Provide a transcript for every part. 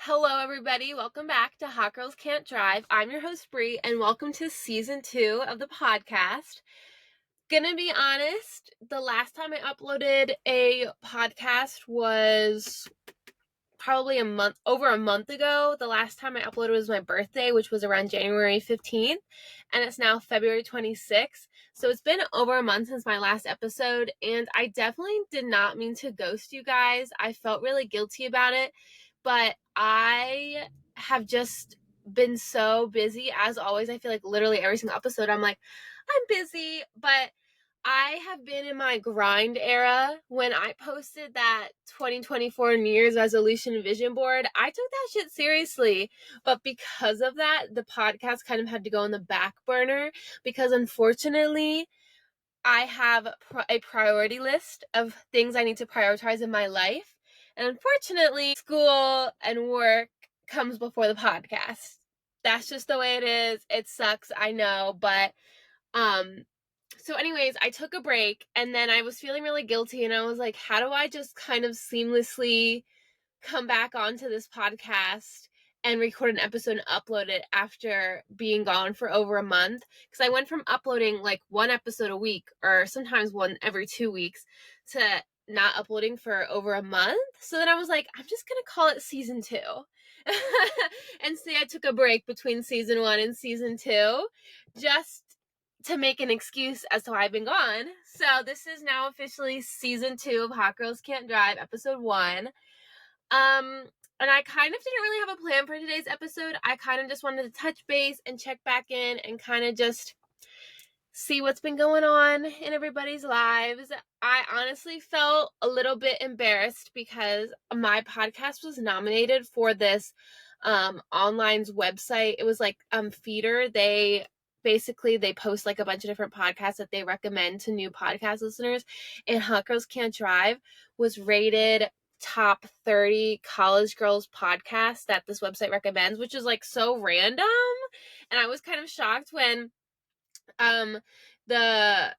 Hello, everybody. Welcome back to Hot Girls Can't Drive. I'm your host, Bree, and welcome to season 2 of the podcast. Gonna be honest, the last time I uploaded a podcast was probably over a month ago. The last time I uploaded was my birthday, which was around January 15th, and it's now February 26th. So it's been over a month since my last episode, and I definitely did not mean to ghost you guys. I felt really guilty about it, but I have just been so busy. As always, I feel like literally every single episode I'm like, I'm busy, but I have been in my grind era. When I posted that 2024 New Year's resolution vision board, I took that shit seriously. But because of that, the podcast kind of had to go on the back burner because unfortunately, I have a priority list of things I need to prioritize in my life. And unfortunately, school and work comes before the podcast. That's just the way it is. It sucks, I know, but so anyways, I took a break and then I was feeling really guilty and I was like, how do I just kind of seamlessly come back onto this podcast and record an episode and upload it after being gone for over a month? Because I went from uploading like one episode a week or sometimes one every 2 weeks to not uploading for over a month. So then I was like, I'm just gonna call it season 2. And say I took a break between season 1 and season 2 just to make an excuse as to why I've been gone. So this is now officially season 2 of Hot Girls Can't Drive, episode 1. And I kind of didn't really have a plan for today's episode. I kind of just wanted to touch base and check back in and kind of just see what's been going on in everybody's lives. I honestly felt a little bit embarrassed because my podcast was nominated for this online's website. It was like Feeder. They post like a bunch of different podcasts that they recommend to new podcast listeners, and Hot Girls Can't Drive was rated top 30 college girls podcasts that this website recommends, which is like so random. And I was kind of shocked when the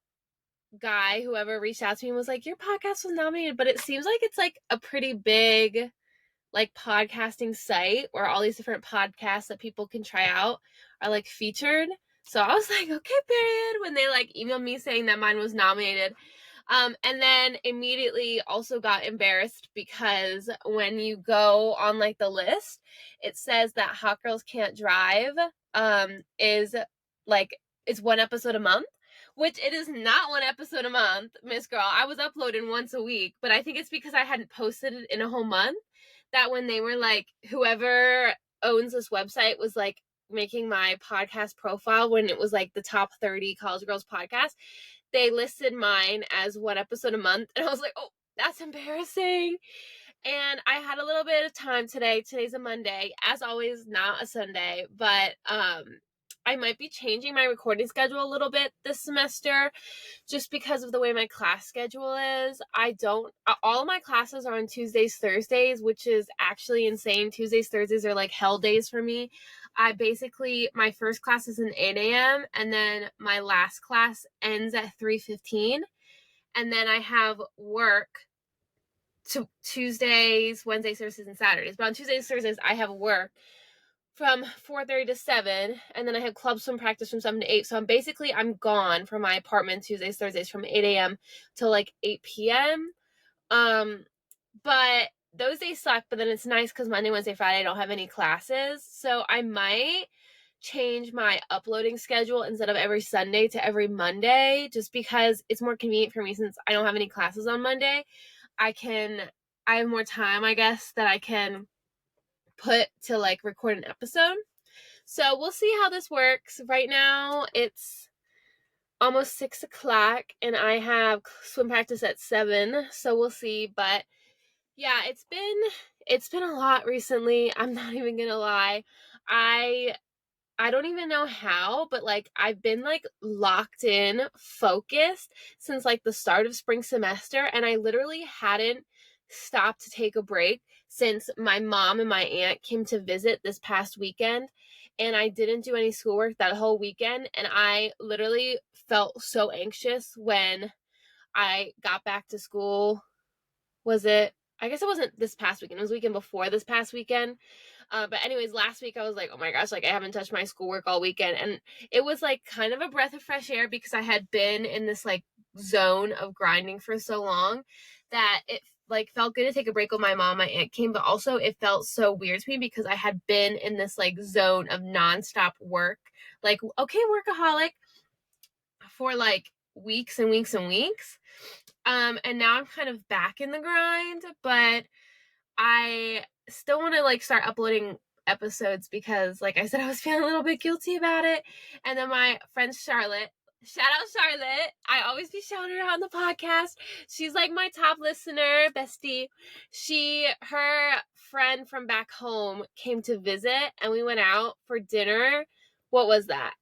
guy, whoever reached out to me, was like, your podcast was nominated, but it seems like it's like a pretty big like podcasting site where all these different podcasts that people can try out are like featured. So I was like, okay, period, when they like emailed me saying that mine was nominated. And then immediately also got embarrassed because when you go on like the list, it says that Hot Girls Can't Drive is like it's one episode a month, which it is not one episode a month, Miss Girl. I was uploading once a week, but I think it's because I hadn't posted it in a whole month that when they were like, whoever owns this website was like making my podcast profile when it was like the top 30 college girls podcast, they listed mine as one episode a month. And I was like, oh, that's embarrassing. And I had a little bit of time today. Today's a Monday, as always, not a Sunday, but I might be changing my recording schedule a little bit this semester just because of the way my class schedule is. All of my classes are on Tuesdays, Thursdays, which is actually insane. Tuesdays, Thursdays are like hell days for me. My first class is an 8 a.m. and then my last class ends at 3:15. And then I have work Tuesdays, Wednesdays, Thursdays, and Saturdays. But on Tuesdays, Thursdays, I have work from 4:30 to 7, and then I have club swim practice from 7 to 8. So I'm gone from my apartment Tuesdays, Thursdays from 8 a.m. till like 8 p.m. But those days suck, but then it's nice because Monday, Wednesday, Friday, I don't have any classes. So I might change my uploading schedule instead of every Sunday to every Monday, just because it's more convenient for me since I don't have any classes on Monday. I have more time, I guess, that I can put to like record an episode. So we'll see how this works. Right now it's almost 6 o'clock and I have swim practice at 7. So we'll see. But yeah, it's been a lot recently. I'm not even gonna lie. I don't even know how, but like I've been like locked in, focused since like the start of spring semester, and I literally hadn't stopped to take a break since my mom and my aunt came to visit this past weekend, and I didn't do any schoolwork that whole weekend, and I literally felt so anxious when I got back to school. Was it I guess it wasn't this past weekend. It was the weekend before this past weekend. But anyways, last week I was like, oh my gosh, like I haven't touched my schoolwork all weekend. And it was like kind of a breath of fresh air because I had been in this like zone of grinding for so long that it like felt good to take a break with my mom. My aunt came, but also it felt so weird to me because I had been in this like zone of nonstop work, like, okay, workaholic for like weeks and weeks and weeks. And now I'm kind of back in the grind, but I still want to like start uploading episodes because like I said, I was feeling a little bit guilty about it. And then my friend Charlotte, shout out Charlotte, I always be shouting her out on the podcast. She's like my top listener, bestie. Her friend from back home came to visit and we went out for dinner. What was that?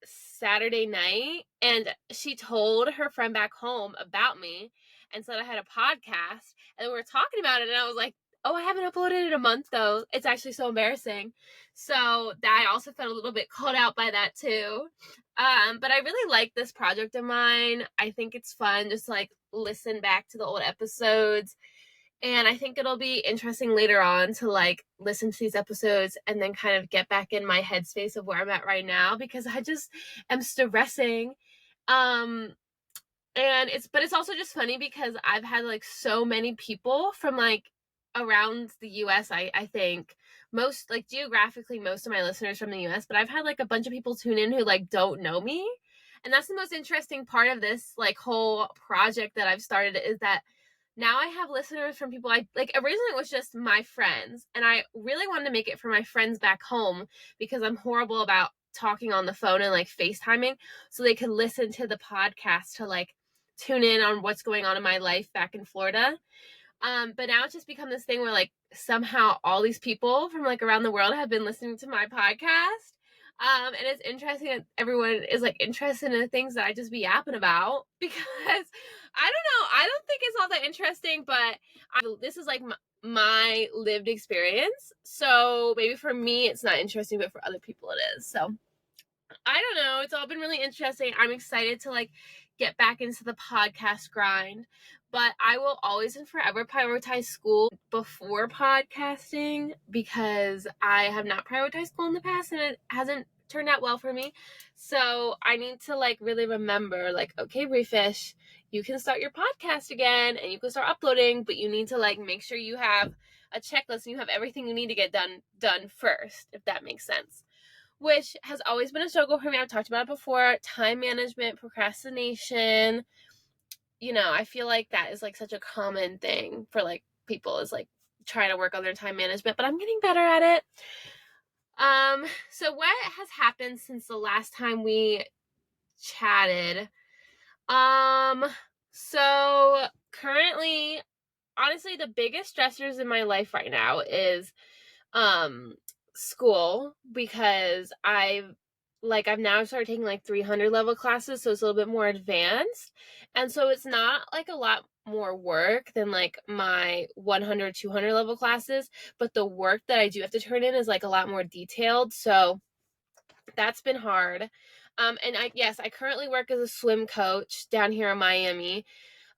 Saturday night, and she told her friend back home about me and said I had a podcast, and we were talking about it, and I was like, oh, I haven't uploaded in a month though. It's actually so embarrassing. So that I also felt a little bit called out by that too. But I really like this project of mine. I think it's fun just to like listen back to the old episodes. And I think it'll be interesting later on to like listen to these episodes and then kind of get back in my headspace of where I'm at right now because I just am stressing. And it's also just funny because I've had like so many people from like around the US, I think most like geographically most of my listeners from the US, but I've had like a bunch of people tune in who like don't know me. And that's the most interesting part of this like whole project that I've started is that now I have listeners from people I like. Originally it was just my friends, and I really wanted to make it for my friends back home because I'm horrible about talking on the phone and like FaceTiming, so they could listen to the podcast to like tune in on what's going on in my life back in Florida. But now it's just become this thing where like somehow all these people from like around the world have been listening to my podcast. And it's interesting that everyone is like interested in the things that I just be yapping about because I don't know. I don't think it's all that interesting, but this is like my lived experience. So maybe for me it's not interesting, but for other people it is. So I don't know. It's all been really interesting. I'm excited to like get back into the podcast grind, but I will always and forever prioritize school before podcasting because I have not prioritized school in the past and it hasn't turned out well for me. So I need to like really remember like, okay, Reefish, you can start your podcast again and you can start uploading, but you need to like make sure you have a checklist and you have everything you need to get done first, if that makes sense. Which has always been a struggle for me. I've talked about it before. Time management, procrastination. You know, I feel like that is like such a common thing for like people is like trying to work on their time management, but I'm getting better at it. So what has happened since the last time we chatted? So currently, honestly, the biggest stressors in my life right now is school because I've now started taking like 300 level classes, so it's a little bit more advanced, and so it's not like a lot more work than like my 100 200 level classes, but the work that I do have to turn in is like a lot more detailed, so that's been hard. And I currently work as a swim coach down here in Miami.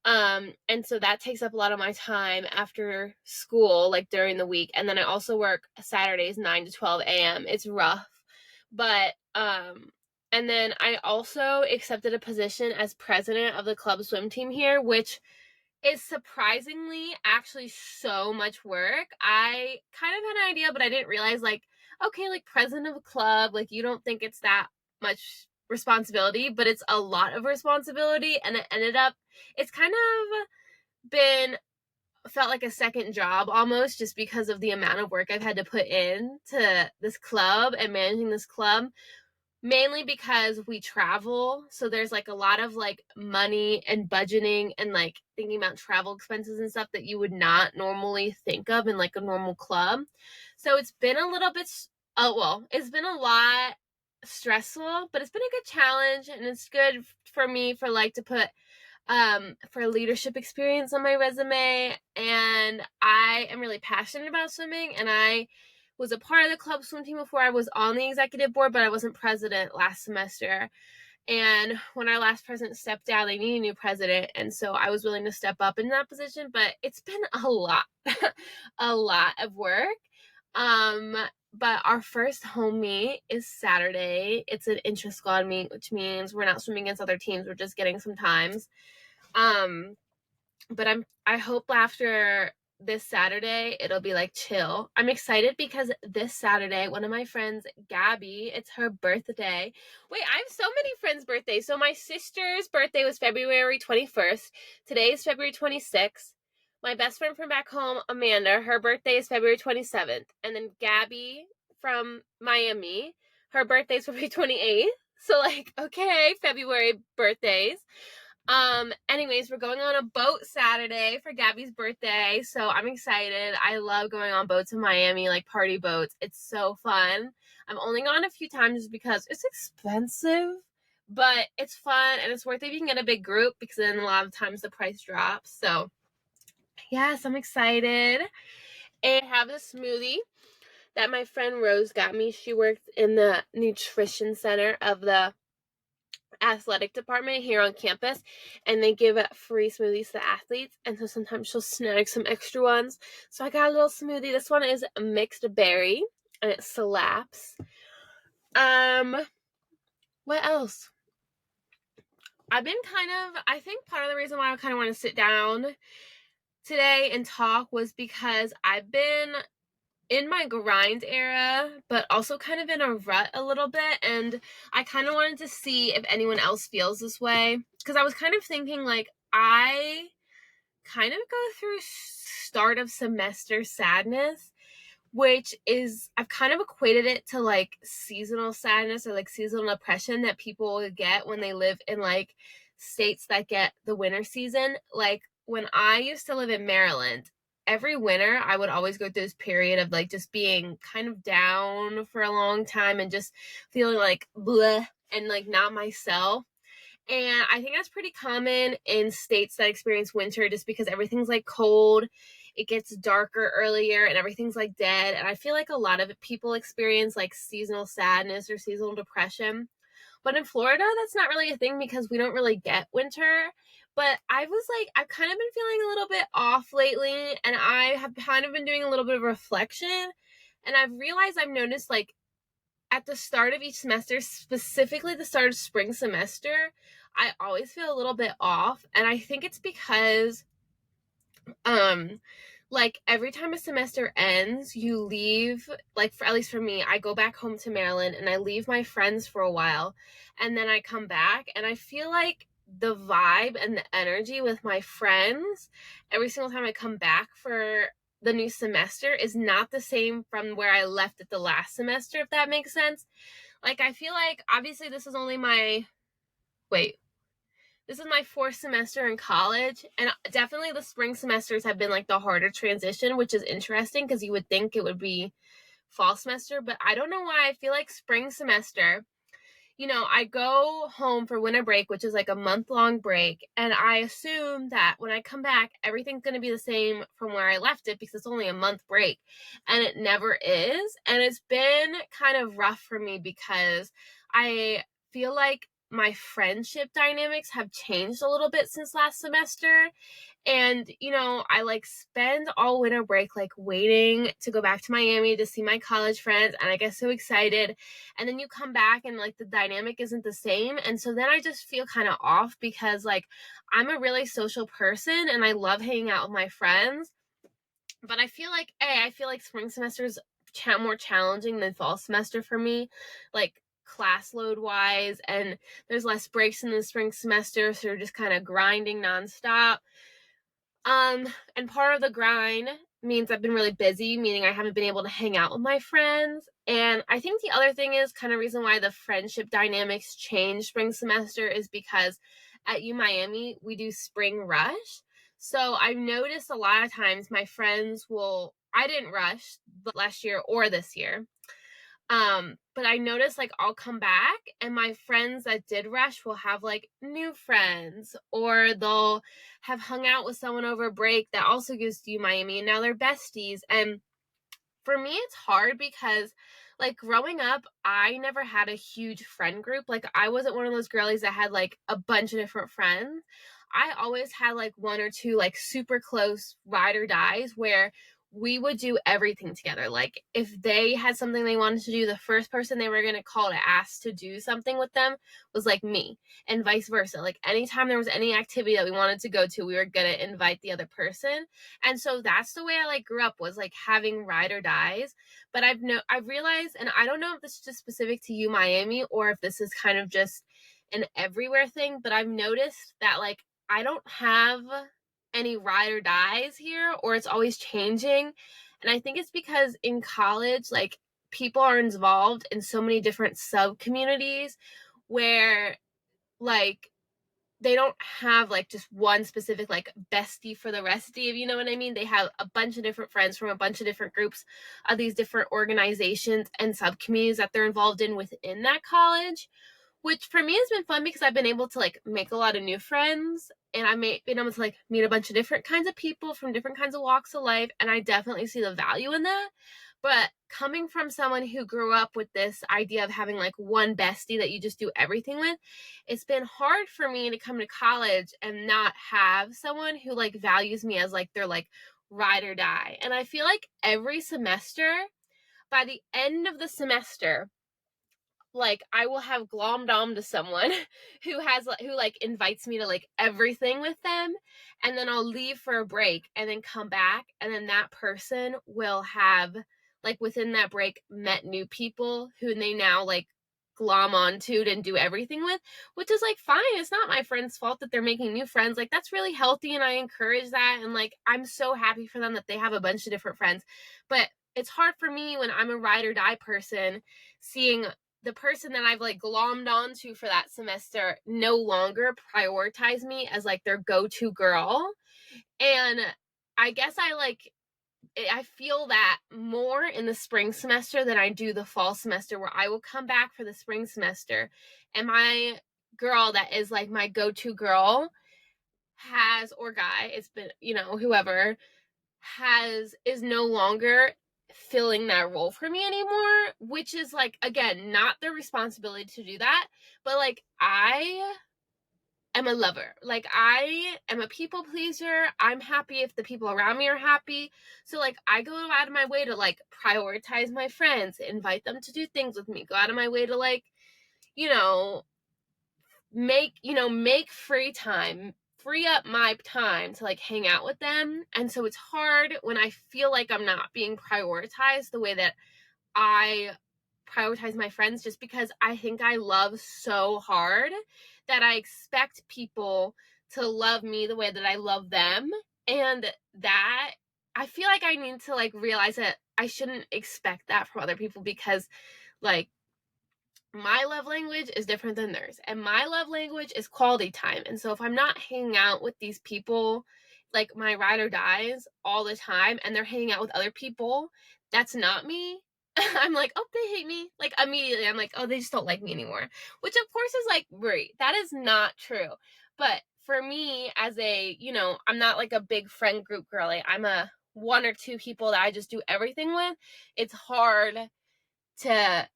And so that takes up a lot of my time after school, like during the week. And then I also work Saturdays, 9 to 12 a.m. It's rough. But, and then I also accepted a position as president of the club swim team here, which is surprisingly actually so much work. I kind of had an idea, but I didn't realize like, okay, like president of a club, like you don't think it's that much responsibility, but it's a lot of responsibility. And it's kind of felt like a second job almost just because of the amount of work I've had to put in to this club and managing this club. Mainly because we travel, so there's like a lot of like money and budgeting and like thinking about travel expenses and stuff that you would not normally think of in like a normal club. So it's been a little bit it's been a lot stressful, but it's been a good challenge and it's good for me for like to put for leadership experience on my resume. And I am really passionate about swimming, and I was a part of the club swim team before I was on the executive board, but I wasn't president last semester. And when our last president stepped down, they need a new president. And so I was willing to step up in that position, but it's been a lot, a lot of work. But our first home meet is Saturday. It's an intra-squad meet, which means we're not swimming against other teams. We're just getting some times. But I hope after this Saturday it'll be like chill. I'm excited because this Saturday one of my friends, Gabby, it's her birthday. Wait, I have so many friends' birthdays. So my sister's birthday was February 21st. Today is February 26th. My best friend from back home, Amanda, her birthday is February 27th. And then Gabby from Miami, her birthday is February 28th. So like, okay, February birthdays. Anyways, we're going on a boat Saturday for Gabby's birthday, so I'm excited. I love going on boats in Miami, like party boats. It's so fun. I've only gone a few times because it's expensive, but it's fun and it's worth it if you can get a big group because then a lot of times the price drops. So, yes, I'm excited. And I have this smoothie that my friend Rose got me. She works in the nutrition center of the athletic department here on campus, and they give free smoothies to the athletes, and so sometimes she'll snag some extra ones. So I got a little smoothie. This one is a mixed berry and it slaps. What else? I think part of the reason why I kind of want to sit down today and talk was because I've been in my grind era, but also kind of in a rut a little bit, and I kind of wanted to see if anyone else feels this way, because I was kind of thinking, like, I kind of go through start of semester sadness, which is, I've kind of equated it to, like, seasonal sadness or, like, seasonal depression that people get when they live in, like, states that get the winter season. Like, when I used to live in Maryland, every winter I would always go through this period of like just being kind of down for a long time and just feeling like bleh and like not myself. And I think that's pretty common in states that experience winter just because everything's like cold, it gets darker earlier and everything's like dead. And I feel like a lot of people experience like seasonal sadness or seasonal depression. But in Florida, that's not really a thing because we don't really get winter. But I was like, I've kind of been feeling a little bit off lately, and I have kind of been doing a little bit of reflection. And I've realized I've noticed, like, at the start of each semester, specifically the start of spring semester, I always feel a little bit off. And I think it's because like every time a semester ends, you leave, like at least for me, I go back home to Maryland and I leave my friends for a while, and then I come back and I feel like the vibe and the energy with my friends every single time I come back for the new semester is not the same from where I left it the last semester, if that makes sense. Like, I feel like obviously this is my fourth semester in college, and definitely the spring semesters have been like the harder transition, which is interesting because you would think it would be fall semester, but I don't know why I feel like spring semester, I go home for winter break, which is like a month-long break, and I assume that when I come back, everything's going to be the same from where I left it because it's only a month break, and it never is. And it's been kind of rough for me because I feel like my friendship dynamics have changed a little bit since last semester. And, I like spend all winter break like waiting to go back to Miami to see my college friends, and I get so excited. And then you come back and like the dynamic isn't the same. And so then I just feel kind of off because like I'm a really social person and I love hanging out with my friends. But I feel like spring semester is more challenging than fall semester for me, like class load wise, and there's less breaks in the spring semester, so you're just kind of grinding nonstop. And part of the grind means I've been really busy, meaning I haven't been able to hang out with my friends. And I think the other thing is kind of reason why the friendship dynamics change spring semester is because at U Miami, we do spring rush. So I've noticed a lot of times my friends I didn't rush last year or this year. But I noticed like I'll come back and my friends that did rush will have like new friends, or they'll have hung out with someone over break that also goes to U Miami and now they're besties. And For me, it's hard because, like, growing up, I never had a huge friend group. Like, I wasn't one of those girlies that had, like, a bunch of different friends. I always had, like, one or two, like, super close ride or dies where we would do everything together. Like, if they had something they wanted to do, the first person they were going to call to ask to do something with them was, like, me, and vice versa. Like, anytime there was any activity that we wanted to go to, we were going to invite the other person. And so that's the way I, like, grew up, was, like, having ride or dies. But I've realized, and I don't know if this is just specific to Miami, or if this is kind of just an everywhere thing, but I've noticed that, like, I don't have any ride or dies here, or it's always changing. And I think it's because in college, like, people are involved in so many different sub communities where, like, they don't have, like, just one specific, like, bestie for the restie, if you know what I mean. They have a bunch of different friends from a bunch of different groups of these different organizations and sub communities that they're involved in within that college, which for me has been fun because I've been able to, like, make a lot of new friends, and I've been able to, like, meet a bunch of different kinds of people from different kinds of walks of life, and I definitely see the value in that. But coming from someone who grew up with this idea of having, like, one bestie that you just do everything with, it's been hard for me to come to college and not have someone who, like, values me as, like, their, like, ride or die. And I feel like every semester, by the end of the semester, like, I will have glommed on to someone who like invites me to, like, everything with them, and then I'll leave for a break and then come back, and then that person will have, like, within that break, met new people who they now, like, glom onto and do everything with, which is, like, fine. It's not my friend's fault that they're making new friends. Like, that's really healthy, and I encourage that, and, like, I'm so happy for them that they have a bunch of different friends. But it's hard for me when I'm a ride or die person, seeing the person that I've, like, glommed onto for that semester no longer prioritize me as, like, their go-to girl. And I guess I feel that more in the spring semester than I do the fall semester, where I will come back for the spring semester and my girl that is, like, my go-to girl or guy, it's been, whoever is no longer filling that role for me anymore, which is, like, again, not their responsibility to do that, but, like, I am a lover. Like, I am a people pleaser. I'm happy if the people around me are happy. So, like, I go out of my way to, like, prioritize my friends, invite them to do things with me, go out of my way to, like, you know, make free up my time to, like, hang out with them. And so it's hard when I feel like I'm not being prioritized the way that I prioritize my friends, just because I think I love so hard that I expect people to love me the way that I love them. And that, I feel like I need to, like, realize that I shouldn't expect that from other people, because, like, my love language is different than theirs, and my love language is quality time. And so if I'm not hanging out with these people, like, my ride or dies, all the time, and they're hanging out with other people, that's not me. I'm like, oh, they hate me. Like, immediately I'm like, oh, they just don't like me anymore, which of course is, like, Brie, that is not true. But for me, as I'm not, like, a big friend group girly. I'm a one or two people that I just do everything with. It's hard to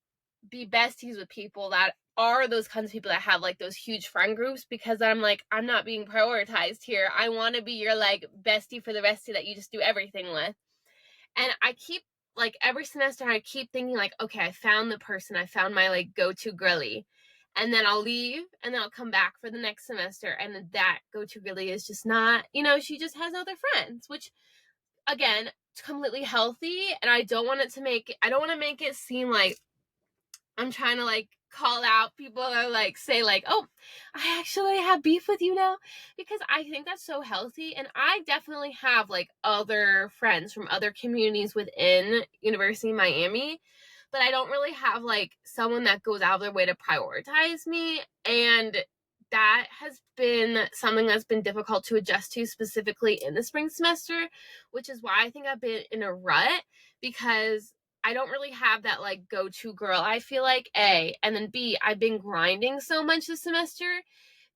be besties with people that are those kinds of people that have, like, those huge friend groups, because I'm like, I'm not being prioritized here. I want to be your, like, bestie for the restie that you just do everything with. And I keep, like, every semester I keep thinking, like, okay, I found the person, I found my, like, go-to girly. And then I'll leave, and then I'll come back for the next semester, and that go-to girly is just not, she just has other friends, which, again, completely healthy. And I don't want to make it seem like I'm trying to, like, call out people or, like, say, like, oh, I actually have beef with you now, because I think that's so healthy. And I definitely have, like, other friends from other communities within University of Miami, but I don't really have, like, someone that goes out of their way to prioritize me. And that has been something that's been difficult to adjust to, specifically in the spring semester, which is why I think I've been in a rut, because I don't really have that, like, go-to girl. I feel like, A, and then B, I've been grinding so much this semester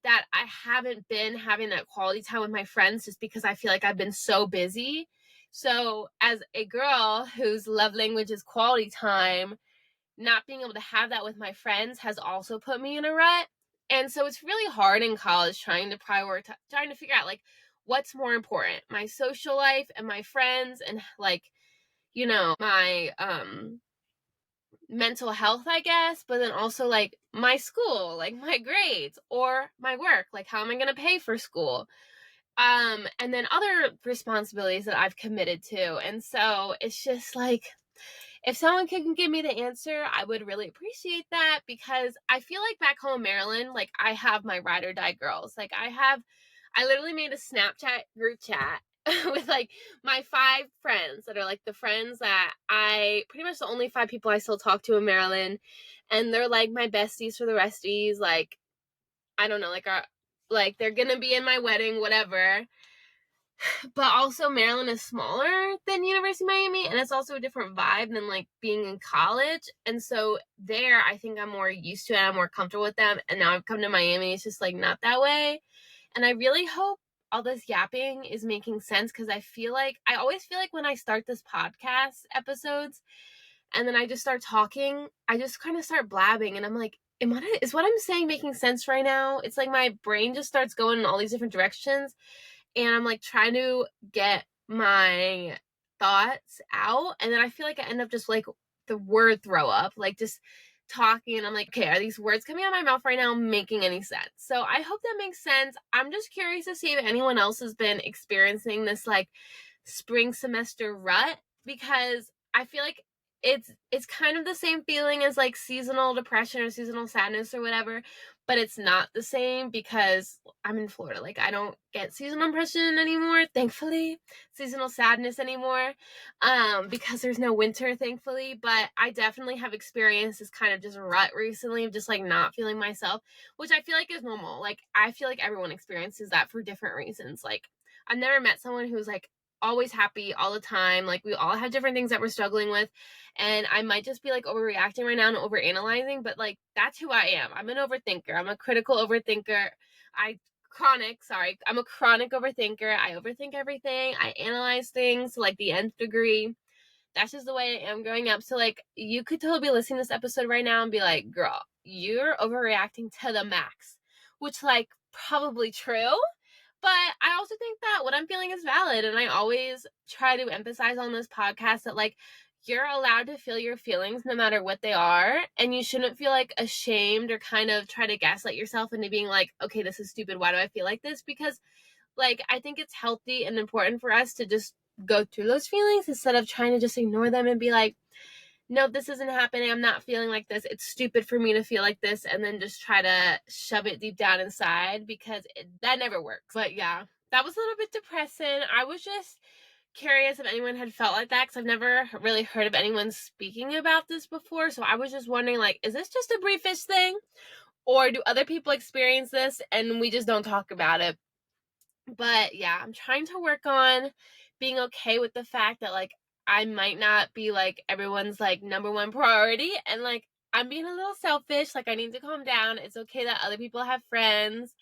that I haven't been having that quality time with my friends, just because I feel like I've been so busy So as a girl whose love language is quality time, not being able to have that with my friends has also put me in a rut. And so it's really hard in college trying to prioritize, trying to figure out like what's more important, my social life and my friends and like, my mental health, I guess, but then also like my school, like my grades or my work, like how am I going to pay for school? And then other responsibilities that I've committed to. And so it's just like, if someone can give me the answer, I would really appreciate that, because I feel like back home in Maryland, like I have my ride or die girls. Like I literally made a Snapchat group chat with like my 5 friends that are like the friends that I pretty much the only 5 people I still talk to in Maryland. And they're like my besties for the resties. Like, I don't know, like they're gonna be in my wedding, whatever. But also Maryland is smaller than University of Miami, and it's also a different vibe than like being in college. And so there, I think I'm more used to it. I'm more comfortable with them. And now I've come to Miami, it's just like not that way. And I really hope all this yapping is making sense, because I always feel like when I start this podcast episodes and then I just start talking, I just kind of start blabbing, and I'm like, is what I'm saying making sense right now? It's like my brain just starts going in all these different directions, and I'm like trying to get my thoughts out, and then I feel like I end up just like the word throw up, like just talking, and I'm like, okay, are these words coming out of my mouth right now making any sense? So I hope that makes sense. I'm just curious to see if anyone else has been experiencing this like spring semester rut, because I feel like it's kind of the same feeling as like seasonal depression or seasonal sadness or whatever, but it's not the same because I'm in Florida. Like I don't get seasonal depression anymore, thankfully, seasonal sadness anymore, because there's no winter, thankfully. But I definitely have experienced this kind of just rut recently of just like not feeling myself, which I feel like is normal. Like I feel like everyone experiences that for different reasons. Like I've never met someone who's like always happy all the time. Like we all have different things that we're struggling with, and I might just be like overreacting right now and overanalyzing, but like that's who I am. I'm an overthinker. I'm a critical overthinker. I'm a chronic overthinker. I overthink everything. I analyze things to like the nth degree. That's just the way I am growing up. So like you could totally be listening to this episode right now and be like, girl, you're overreacting to the max, which like probably true. But I also think that what I'm feeling is valid. And I always try to emphasize on this podcast that like you're allowed to feel your feelings no matter what they are. And you shouldn't feel like ashamed or kind of try to gaslight yourself into being like, okay, this is stupid. Why do I feel like this? Because like I think it's healthy and important for us to just go through those feelings instead of trying to just ignore them and be like, no, this isn't happening. I'm not feeling like this. It's stupid for me to feel like this. And then just try to shove it deep down inside, because that never works. But yeah, that was a little bit depressing. I was just curious if anyone had felt like that, because I've never really heard of anyone speaking about this before. So I was just wondering, like, is this just a briefish thing? Or do other people experience this and we just don't talk about it? But yeah, I'm trying to work on being okay with the fact that like I might not be like everyone's like number one priority, and like I'm being a little selfish. Like I need to calm down. It's okay that other people have friends.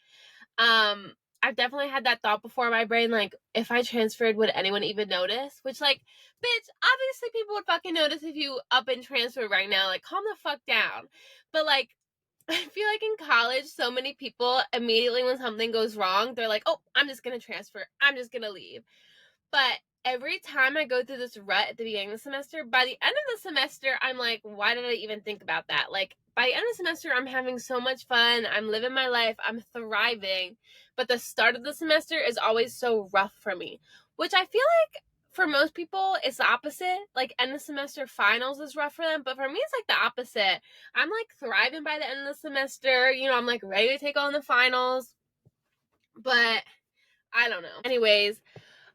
I've definitely had that thought before in my brain, like if I transferred, would anyone even notice? Which like, bitch, obviously people would fucking notice if you up and transfer right now. Like calm the fuck down. But like I feel like in college, so many people immediately when something goes wrong, they're like, oh, I'm just going to transfer. I'm just going to leave. But every time I go through this rut at the beginning of the semester, by the end of the semester, I'm like, why did I even think about that? Like, by the end of the semester, I'm having so much fun. I'm living my life. I'm thriving. But the start of the semester is always so rough for me, which I feel like for most people, it's the opposite. Like, end of semester finals is rough for them. But for me, it's like the opposite. I'm like thriving by the end of the semester. You know, I'm like ready to take on the finals. But I don't know. Anyways,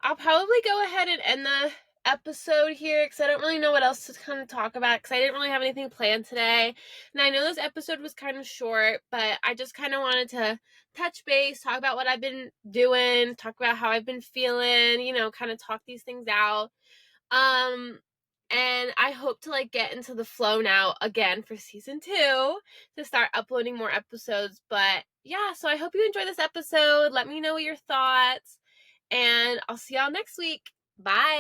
I'll probably go ahead and end the episode here because I don't really know what else to kind of talk about, because I didn't really have anything planned today. And I know this episode was kind of short, but I just kind of wanted to touch base, talk about what I've been doing, talk about how I've been feeling, you know, kind of talk these things out. And I hope to like get into the flow now again for season 2 to start uploading more episodes. But yeah, so I hope you enjoyed this episode. Let me know your thoughts, and I'll see y'all next week. Bye.